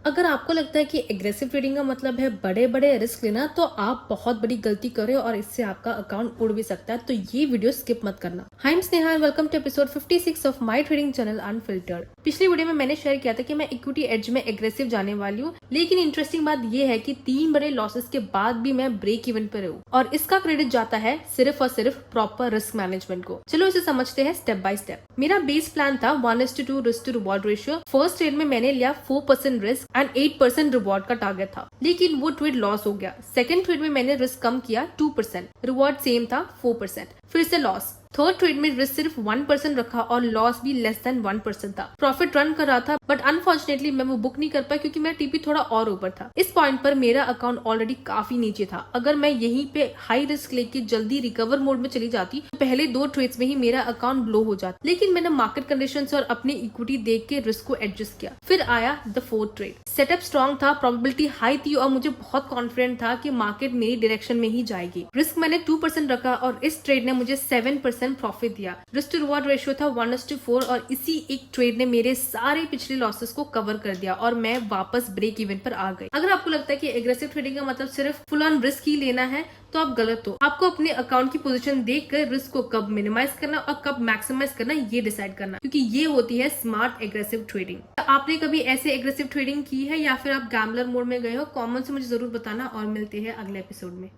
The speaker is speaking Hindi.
अगर आपको लगता है कि एग्रेसिव ट्रेडिंग का मतलब है बड़े बड़े रिस्क लेना, तो आप बहुत बड़ी गलती कर रहे हो और इससे आपका अकाउंट उड़ भी सकता है। तो ये वीडियो स्किप मत करना। Hi, I am Sneha and welcome to episode 56 of my trading channel unfiltered. पिछली वीडियो में मैंने शेयर किया था कि मैं इक्विटी एज में एग्रेसिव जाने वाली हूँ, लेकिन इंटरेस्टिंग बात ये है कि 3 बड़े लॉसेस के बाद भी मैं ब्रेक इवन पर हूँ और इसका क्रेडिट जाता है सिर्फ और सिर्फ प्रॉपर रिस्क मैनेजमेंट को। चलो इसे समझते हैं स्टेप बाय स्टेप। मेरा बेस प्लान था 1:2 risk to reward ratio. First trade में मैंने लिया 4% रिस्क एंड 8% रिवॉर्ड का टारगेट था, लेकिन वो ट्रेड लॉस हो गया। सेकंड ट्रेड में मैंने रिस्क कम किया 2%, रिवॉर्ड सेम था 4%, फिर से लॉस। थर्ड ट्रेड में रिस्क सिर्फ 1% रखा और लॉस भी लेस देन 1% था। प्रॉफिट रन कर रहा था, बट अनफॉर्चुनेटली मैं वो बुक नहीं कर पाया क्योंकि मेरा टीपी थोड़ा और ऊपर था। इस पॉइंट पर मेरा अकाउंट ऑलरेडी काफी नीचे था। अगर मैं यहीं पे हाई रिस्क लेके जल्दी रिकवर मोड में चली जाती तो पहले 2 ट्रेड्स में ही मेरा अकाउंट ब्लो हो जाता, लेकिन मैंने मार्केट कंडीशंस और अपनी इक्विटी देख के रिस्क को एडजस्ट किया। फिर आया the fourth trade. Setup strong था, प्रोबेबिलिटी हाई थी और मुझे बहुत कॉन्फिडेंट था कि मार्केट मेरी डायरेक्शन में ही जाएगी। रिस्क मैंने 2% रखा और इस ट्रेड ने मुझे 7% प्रॉफिट दिया। रिस्क टू रिवॉर्ड रेशियो था 1:4 और इसी एक ट्रेड ने मेरे सारे पिछले लॉसेस को कवर कर दिया और मैं वापस ब्रेक इवन पर आ गई। अगर आपको लगता है कि एग्रेसिव ट्रेडिंग का मतलब सिर्फ फुल ऑन रिस्क ही लेना है, तो आप गलत हो। आपको अपने अकाउंट की पोजीशन देखकर रिस्क को कब मिनिमाइज करना और कब मैक्सिमाइज करना ये डिसाइड करना, क्योंकि ये होती है स्मार्ट एग्रेसिव ट्रेडिंग। आपने कभी ऐसे एग्रेसिव ट्रेडिंग की है या फिर आप गैम्बलर मोड में गए हो? कमेंट से मुझे जरूर बताना और मिलते हैं अगले एपिसोड में।